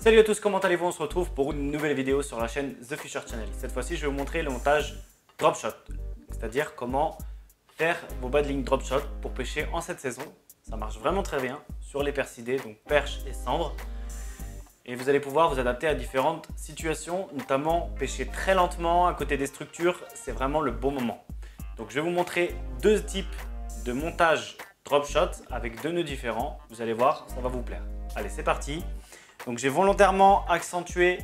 Salut à tous, comment allez-vous? On se retrouve pour une nouvelle vidéo sur la chaîne The Fisher Channel. Cette fois-ci, je vais vous montrer le montage drop shot, c'est-à-dire comment faire vos badling drop shot pour pêcher en cette saison. Ça marche vraiment très bien sur les percidés, donc perche et cendre. Et vous allez pouvoir vous adapter à différentes situations, notamment pêcher très lentement à côté des structures, c'est vraiment le bon moment. Donc je vais vous montrer deux types de montage drop shot avec deux nœuds différents. Vous allez voir, ça va vous plaire. Allez, c'est parti. Donc j'ai volontairement accentué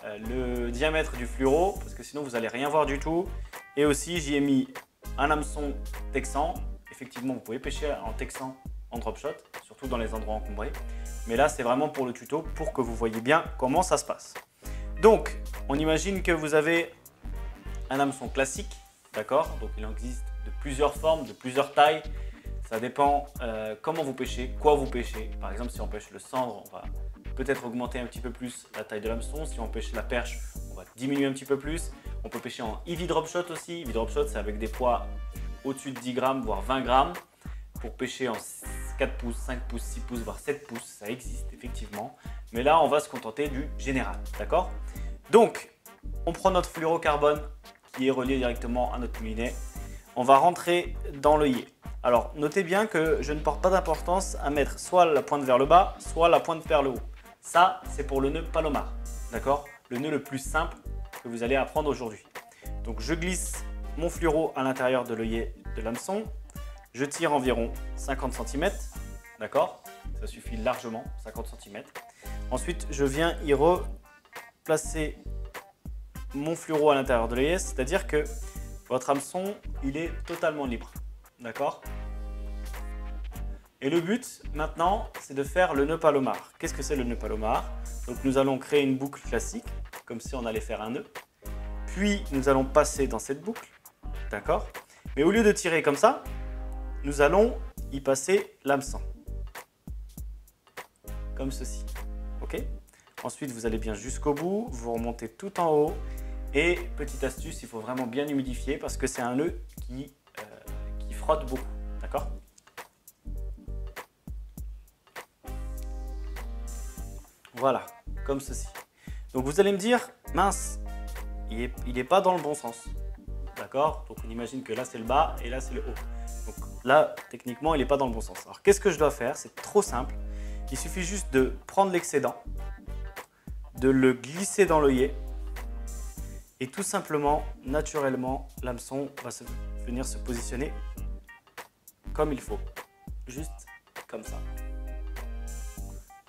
le diamètre du fluoro parce que sinon vous n'allez rien voir du tout. Et aussi j'y ai mis un hameçon texan. Effectivement, vous pouvez pêcher en texan en drop shot, surtout dans les endroits encombrés. Mais là, c'est vraiment pour le tuto, pour que vous voyez bien comment ça se passe. Donc, on imagine que vous avez un hameçon classique, d'accord? Donc, il en existe de plusieurs formes, de plusieurs tailles. Ça dépend comment vous pêchez, quoi vous pêchez. Par exemple, si on pêche le cendre, on va peut-être augmenter un petit peu plus la taille de l'hameçon. Si on pêche la perche, on va diminuer un petit peu plus. On peut pêcher en heavy drop shot aussi. Heavy drop shot, c'est avec des poids au-dessus de 10 grammes, voire 20 grammes. Pour pêcher en 4 pouces, 5 pouces, 6 pouces, voire 7 pouces, ça existe effectivement. Mais là, on va se contenter du général, d'accord? Donc, on prend notre fluorocarbone qui est relié directement à notre moulinet. On va rentrer dans l'œillet. Alors, notez bien que je ne porte pas d'importance à mettre soit la pointe vers le bas, soit la pointe vers le haut. Ça, c'est pour le nœud palomar, d'accord? Le nœud le plus simple que vous allez apprendre aujourd'hui. Donc, je glisse mon fluoro à l'intérieur de l'œillet de l'hameçon. Je tire environ 50 cm, d'accord? Ça suffit largement, 50 cm. Ensuite, je viens y replacer mon fluoro à l'intérieur de l'œillet, c'est-à-dire que votre hameçon, il est totalement libre, d'accord? Et le but, maintenant, c'est de faire le nœud palomar. Qu'est-ce que c'est le nœud palomar? Donc, nous allons créer une boucle classique, comme si on allait faire un nœud. Puis, nous allons passer dans cette boucle, d'accord? Mais au lieu de tirer comme ça, nous allons y passer l'hameçon, comme ceci, ok? Ensuite, vous allez bien jusqu'au bout, vous remontez tout en haut. Et petite astuce, il faut vraiment bien humidifier parce que c'est un nœud qui frotte beaucoup, d'accord? Voilà, comme ceci. Donc vous allez me dire, mince, il n'est pas dans le bon sens, d'accord? Donc on imagine que là c'est le bas et là c'est le haut. Donc là, techniquement, il n'est pas dans le bon sens. Alors qu'est-ce que je dois faire? C'est trop simple. Il suffit juste de prendre l'excédent, de le glisser dans l'œillet. Et tout simplement, naturellement, l'hameçon va venir se positionner comme il faut. Juste comme ça.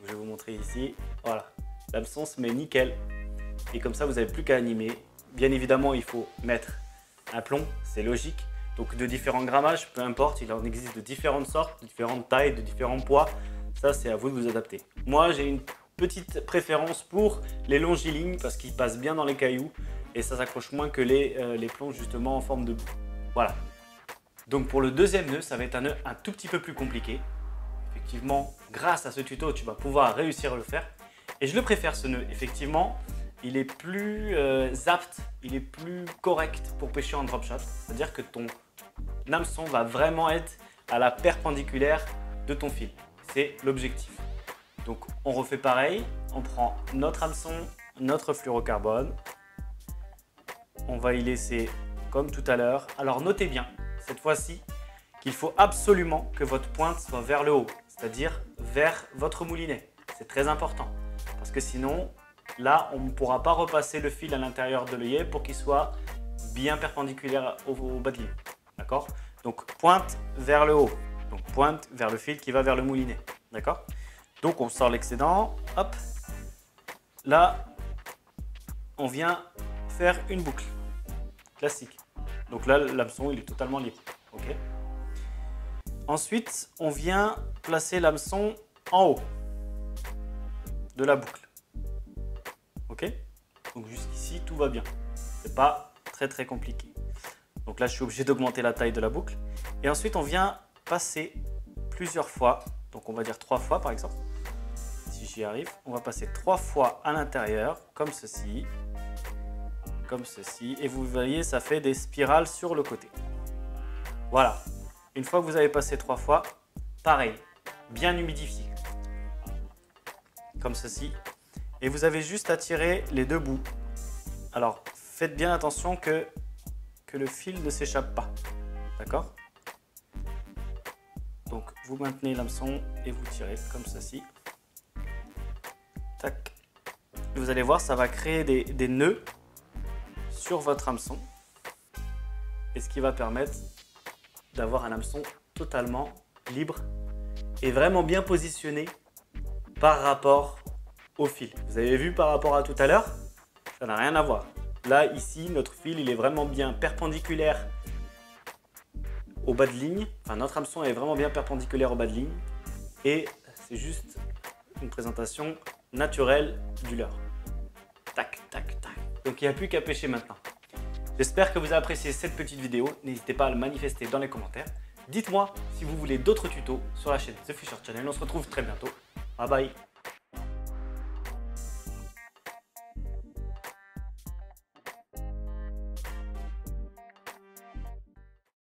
Je vais vous montrer ici. Voilà. L'hameçon se met nickel. Et comme ça, vous n'avez plus qu'à animer. Bien évidemment, il faut mettre un plomb. C'est logique. Donc de différents grammages, peu importe. Il en existe de différentes sortes, de différentes tailles, de différents poids. Ça, c'est à vous de vous adapter. Moi, j'ai une petite préférence pour les longilignes parce qu'ils passent bien dans les cailloux. Et ça s'accroche moins que les plombs justement en forme de bout. Voilà. Donc pour le deuxième nœud, ça va être un nœud un tout petit peu plus compliqué. Effectivement, grâce à ce tuto, tu vas pouvoir réussir à le faire. Et je le préfère ce nœud. Effectivement, il est plus apte, il est plus correct pour pêcher en drop shot. C'est-à-dire que ton hameçon va vraiment être à la perpendiculaire de ton fil. C'est l'objectif. Donc on refait pareil. On prend notre hameçon, notre fluorocarbone. On va y laisser comme tout à l'heure. Alors notez bien, cette fois-ci, qu'il faut absolument que votre pointe soit vers le haut, c'est-à-dire vers votre moulinet. C'est très important, parce que sinon, là, on ne pourra pas repasser le fil à l'intérieur de l'œillet pour qu'il soit bien perpendiculaire au bas de ligne. D'accord? Donc pointe vers le haut, donc pointe vers le fil qui va vers le moulinet. D'accord? Donc on sort l'excédent, hop. Là, on vient faire une boucle classique. Donc là, l'hameçon, il est totalement libre. Okay. Ensuite, on vient placer l'hameçon en haut de la boucle. Ok. Donc jusqu'ici, tout va bien. C'est pas très compliqué. Donc là, je suis obligé d'augmenter la taille de la boucle. Et ensuite, on vient passer plusieurs fois. Donc on va dire 3 fois par exemple. Si j'y arrive, on va passer 3 fois à l'intérieur, comme ceci. Comme ceci, et vous voyez, ça fait des spirales sur le côté. Voilà. Une fois que vous avez passé 3 fois, pareil, bien humidifié. Comme ceci. et vous avez juste à tirer les deux bouts. Alors, faites bien attention que le fil ne s'échappe pas. D'accord? Donc, vous maintenez l'hameçon et vous tirez comme ceci. Tac. Vous allez voir, ça va créer des nœuds sur votre hameçon. Et ce qui va permettre d'avoir un hameçon totalement libre et vraiment bien positionné par rapport au fil. Vous avez vu par rapport à tout à l'heure, ça n'a rien à voir. Là, ici, notre fil, il est vraiment bien perpendiculaire au bas de ligne. Enfin, notre hameçon est vraiment bien perpendiculaire au bas de ligne. Et c'est juste une présentation naturelle du leurre. Tac, tac, tac. Donc, il n'y a plus qu'à pêcher maintenant. J'espère que vous avez apprécié cette petite vidéo. N'hésitez pas à le manifester dans les commentaires. Dites-moi si vous voulez d'autres tutos sur la chaîne The Fisher Channel. On se retrouve très bientôt. Bye bye.